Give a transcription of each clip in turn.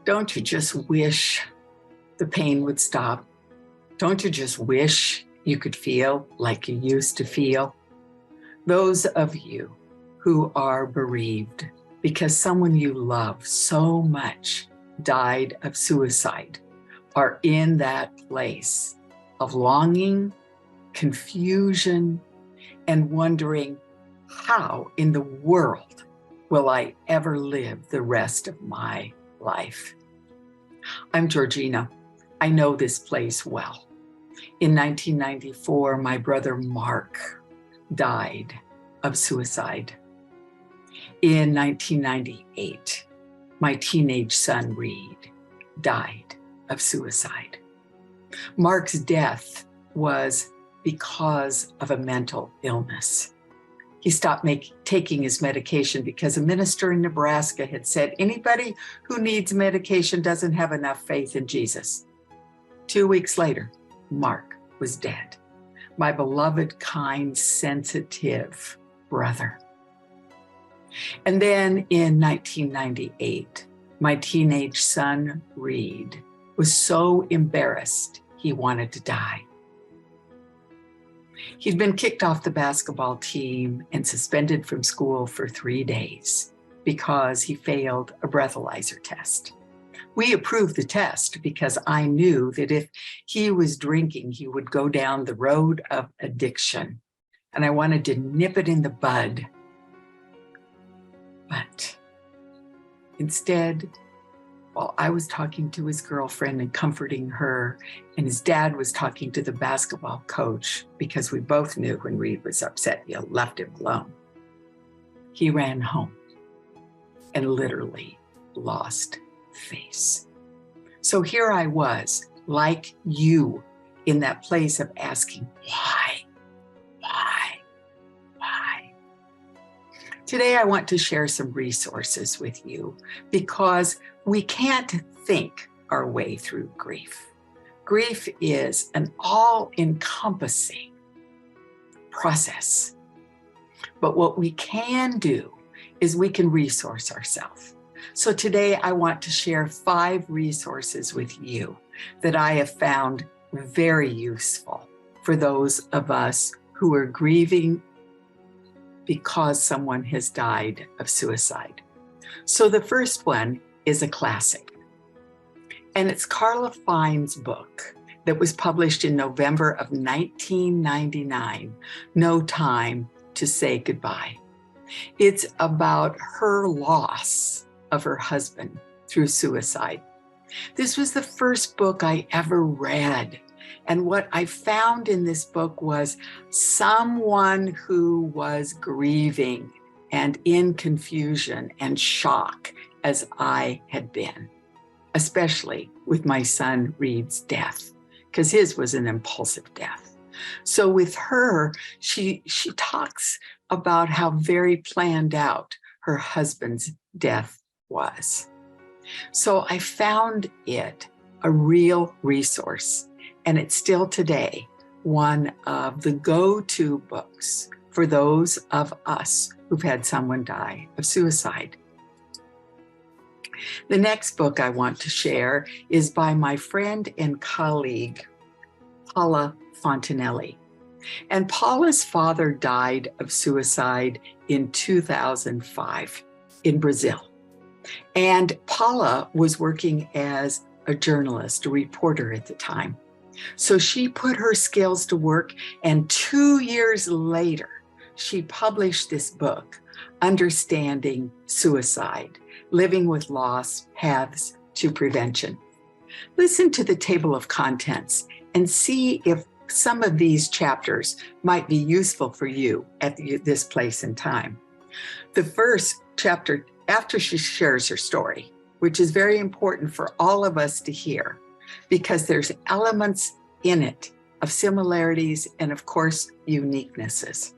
Don't you just wish the pain would stop? Don't you just wish you could feel like you used to feel? Those of you who are bereaved because someone you love so much died of suicide are in that place of longing, confusion, and wondering, how in the world will I ever live the rest of my life? I'm Georgena. I know this place well. In 1994, my brother Mark died of suicide. In 1998, my teenage son Reed died of suicide. Mark's death was because of a mental illness. He stopped taking his medication because a minister in Nebraska had said, anybody who needs medication doesn't have enough faith in Jesus. 2 weeks later, Mark was dead. My beloved, kind, sensitive brother. And then in 1998, my teenage son, Reed, was so embarrassed he wanted to die. He'd been kicked off the basketball team and suspended from school for 3 days because he failed a breathalyzer test. We approved the test because I knew that if he was drinking, he would go down the road of addiction, and I wanted to nip it in the bud. But instead, while I was talking to his girlfriend and comforting her, and his dad was talking to the basketball coach, because we both knew when Reed was upset, you left him alone, he ran home and literally lost face. So here I was, like you, in that place of asking, why? Today, I want to share some resources with you because we can't think our way through grief. Grief is an all-encompassing process. But what we can do is we can resource ourselves. So today, I want to share 5 resources with you that I have found very useful for those of us who are grieving because someone has died of suicide. So the first one is a classic, and it's Carla Fine's book that was published in November of 1999, No Time to Say Goodbye. It's about her loss of her husband through suicide. This was the first book I ever read. And what I found in this book was someone who was grieving and in confusion and shock as I had been, especially with my son Reed's death, because his was an impulsive death. So with her, she talks about how very planned out her husband's death was. So I found it a real resource. And it's still today one of the go-to books for those of us who've had someone die of suicide. The next book I want to share is by my friend and colleague, Paula Fontanelli. And Paula's father died of suicide in 2005 in Brazil. And Paula was working as a journalist, a reporter at the time. So she put her skills to work, and 2 years later, she published this book, Understanding Suicide, Living with Loss, Paths to Prevention. Listen to the table of contents and see if some of these chapters might be useful for you at this place and time. The first chapter, after she shares her story, which is very important for all of us to hear, because there's elements in it of similarities and, of course, uniquenesses.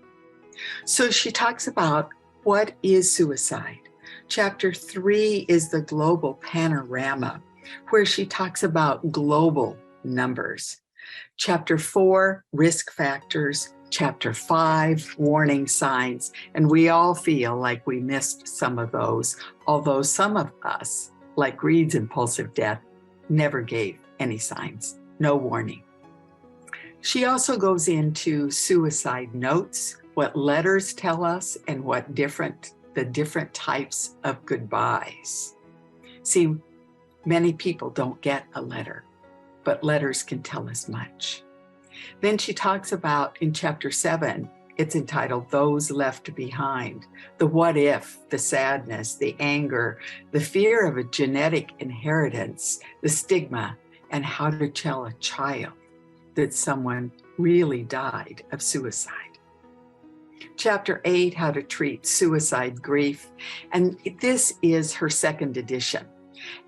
So she talks about what is suicide. Chapter 3 is the global panorama, where she talks about global numbers. Chapter 4, risk factors. Chapter 5, warning signs. And we all feel like we missed some of those, although some of us like Reed's impulsive death, never gave any signs, no warning. She also goes into suicide notes, what letters tell us, and what the different types of goodbyes. See, many people don't get a letter, but letters can tell us much. Then she talks about, in chapter 7, it's entitled Those Left Behind, the what if, the sadness, the anger, the fear of a genetic inheritance, the stigma, and how to tell a child that someone really died of suicide. Chapter 8, How to Treat Suicide Grief, and this is her second edition.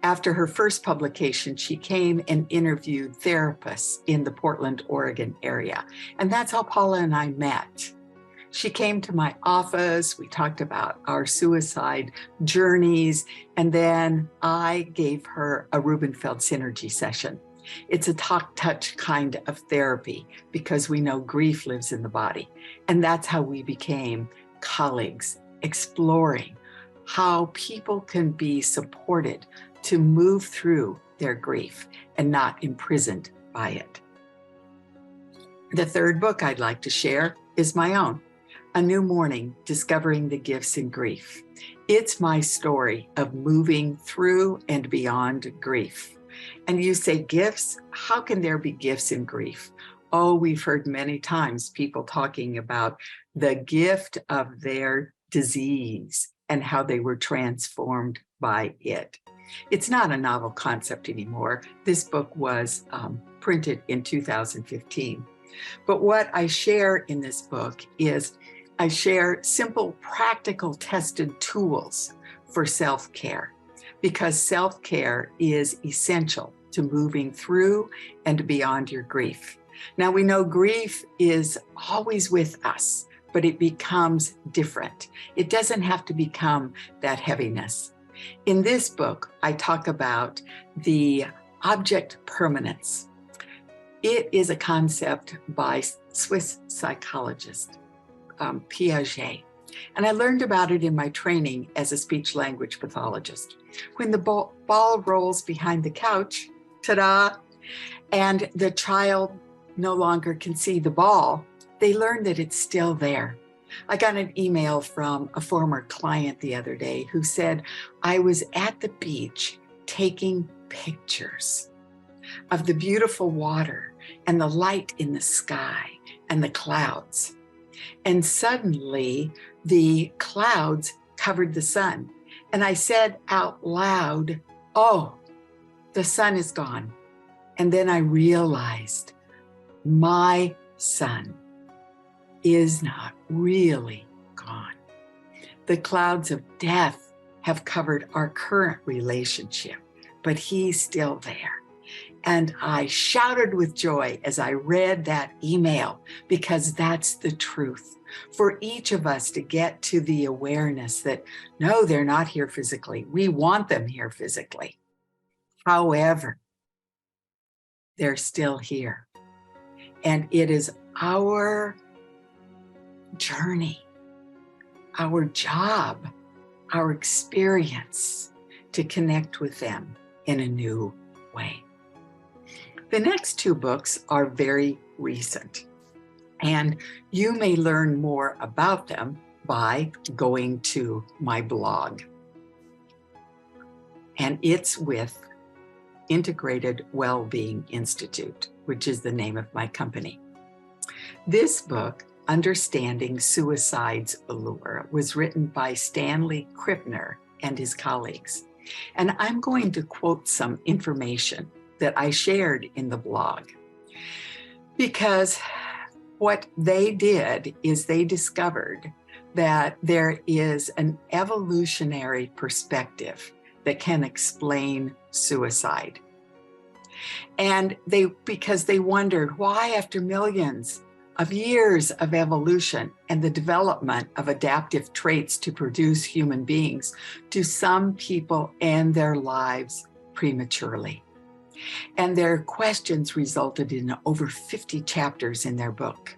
After her first publication, she came and interviewed therapists in the Portland, Oregon area, and that's how Paula and I met. She came to my office, we talked about our suicide journeys, and then I gave her a Rubenfeld synergy session. It's a talk-touch kind of therapy because we know grief lives in the body. And that's how we became colleagues, exploring how people can be supported to move through their grief and not imprisoned by it. The third book I'd like to share is my own, A New Morning, Discovering the Gifts in Grief. It's my story of moving through and beyond grief. And you say gifts? How can there be gifts in grief? Oh, we've heard many times people talking about the gift of their disease and how they were transformed by it. It's not a novel concept anymore. This book was printed in 2015. But what I share in this book is I share simple, practical, tested tools for self-care, because self-care is essential to moving through and beyond your grief. Now, we know grief is always with us, but it becomes different. It doesn't have to become that heaviness. In this book, I talk about the object permanence. It is a concept by Swiss psychologist Piaget. And I learned about it in my training as a speech-language pathologist. When the ball rolls behind the couch, ta-da, and the child no longer can see the ball, they learn that it's still there. I got an email from a former client the other day who said, I was at the beach taking pictures of the beautiful water and the light in the sky and the clouds. And suddenly the clouds covered the sun. And I said out loud, oh, the sun is gone. And then I realized my son is not really gone. The clouds of death have covered our current relationship, but he's still there. And I shouted with joy as I read that email, because that's the truth. For each of us to get to the awareness that, no, they're not here physically. We want them here physically. However, they're still here. And it is our journey, our job, our experience to connect with them in a new way. The next two books are very recent, and you may learn more about them by going to my blog. And it's with Integrated Wellbeing Institute, which is the name of my company. This book, Understanding Suicide's Allure, was written by Stanley Krippner and his colleagues. And I'm going to quote some information that I shared in the blog, because what they did is they discovered that there is an evolutionary perspective that can explain suicide. And because they wondered why, after millions of years of evolution and the development of adaptive traits to produce human beings, do some people end their lives prematurely? And their questions resulted in over 50 chapters in their book.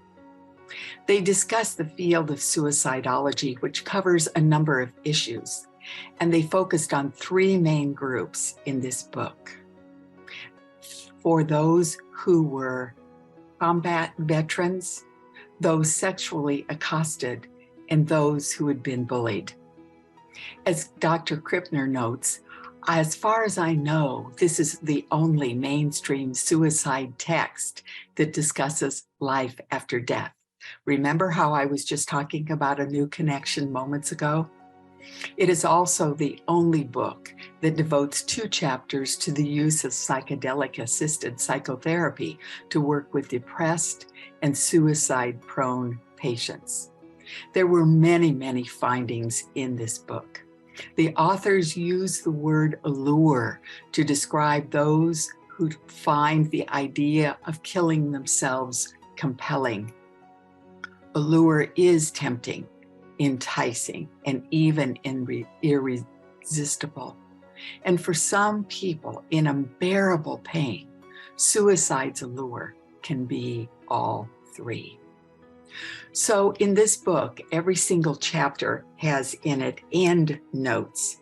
They discuss the field of suicidology, which covers a number of issues. And they focused on three main groups in this book. For those who were combat veterans, those sexually accosted, and those who had been bullied. As Dr. Krippner notes, as far as I know, this is the only mainstream suicide text that discusses life after death. Remember how I was just talking about a new connection moments ago? It is also the only book that devotes 2 chapters to the use of psychedelic-assisted psychotherapy to work with depressed and suicide-prone patients. There were many, many findings in this book. The authors use the word allure to describe those who find the idea of killing themselves compelling. Allure is tempting, enticing, and even irresistible. And for some people in unbearable pain, suicide's allure can be all 3. So in this book, every single chapter has in it end notes.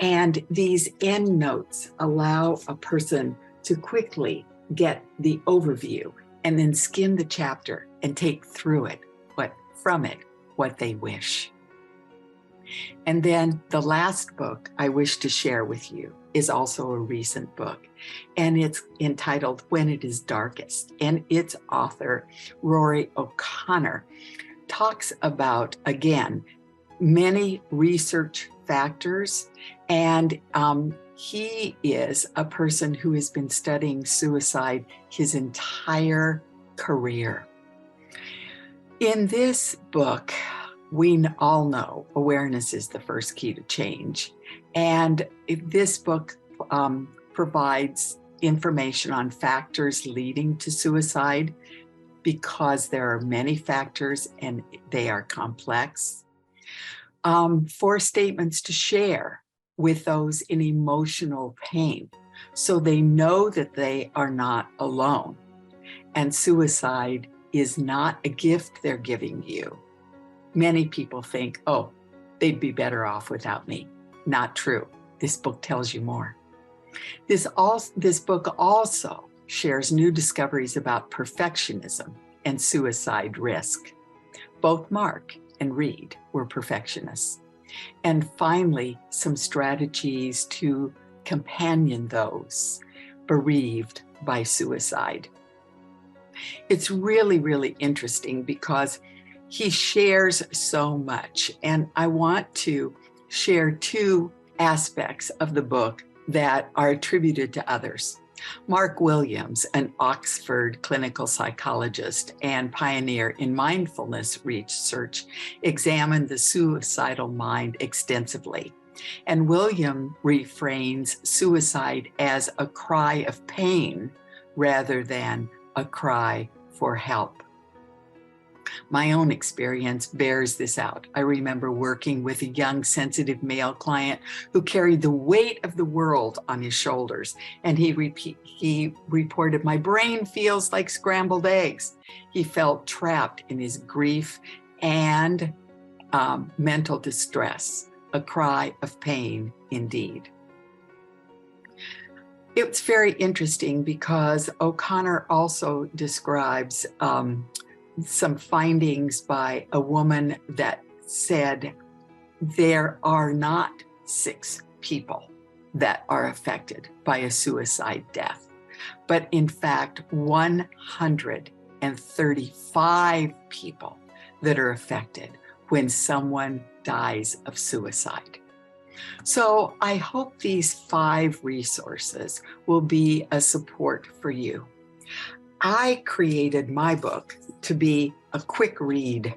And these end notes allow a person to quickly get the overview and then skim the chapter and take through it, what they wish. And then the last book I wish to share with you is also a recent book, and it's entitled When It Is Darkest. And its author, Rory O'Connor, talks about, again, many research factors, and he is a person who has been studying suicide his entire career. In this book, we all know awareness is the first key to change. And this book provides information on factors leading to suicide, because there are many factors and they are complex. 4 statements to share with those in emotional pain, so they know that they are not alone. And suicide is not a gift they're giving you. Many people think, oh, they'd be better off without me. Not true. This book tells you more. This book also shares new discoveries about perfectionism and suicide risk. Both Mark and Reed were perfectionists. And finally, some strategies to companion those bereaved by suicide. It's really, really interesting because he shares so much. And I want to share 2 aspects of the book that are attributed to others. Mark Williams, an Oxford clinical psychologist and pioneer in mindfulness research, examined the suicidal mind extensively. And William reframes suicide as a cry of pain rather than a cry for help. My own experience bears this out. I remember working with a young, sensitive male client who carried the weight of the world on his shoulders. And he reported, "My brain feels like scrambled eggs." He felt trapped in his grief and mental distress, a cry of pain indeed. It's very interesting because O'Connor also describes some findings by a woman that said there are not 6 people that are affected by a suicide death, but in fact 135 people that are affected when someone dies of suicide. So I hope these 5 resources will be a support for you. I created my book to be a quick read.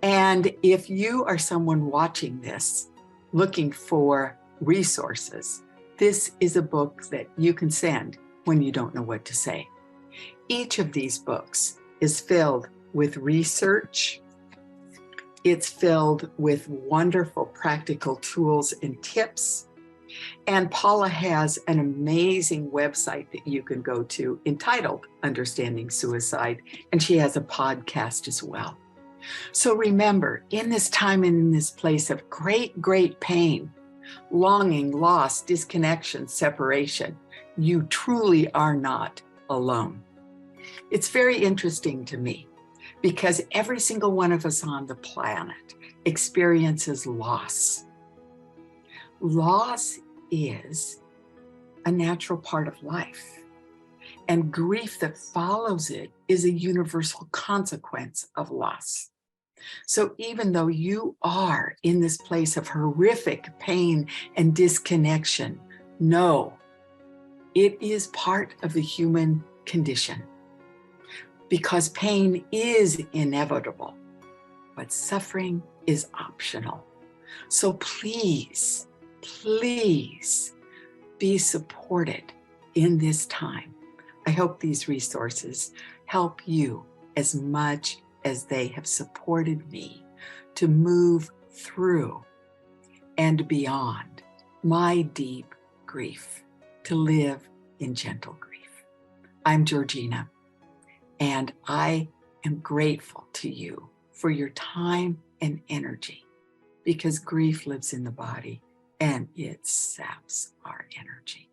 And if you are someone watching this looking for resources, this is a book that you can send when you don't know what to say. Each of these books is filled with research. It's filled with wonderful practical tools and tips. And Paula has an amazing website that you can go to entitled Understanding Suicide, and she has a podcast as well. So remember, in this time and in this place of great, great pain, longing, loss, disconnection, separation, you truly are not alone. It's very interesting to me because every single one of us on the planet experiences loss. Loss is a natural part of life, and grief that follows it is a universal consequence of loss. So even though you are in this place of horrific pain and disconnection, know it is part of the human condition, because pain is inevitable, but suffering is optional. So please, please be supported in this time. I hope these resources help you as much as they have supported me to move through and beyond my deep grief, to live in gentle grief. I'm Georgena, and I am grateful to you for your time and energy, because grief lives in the body and it saps our energy.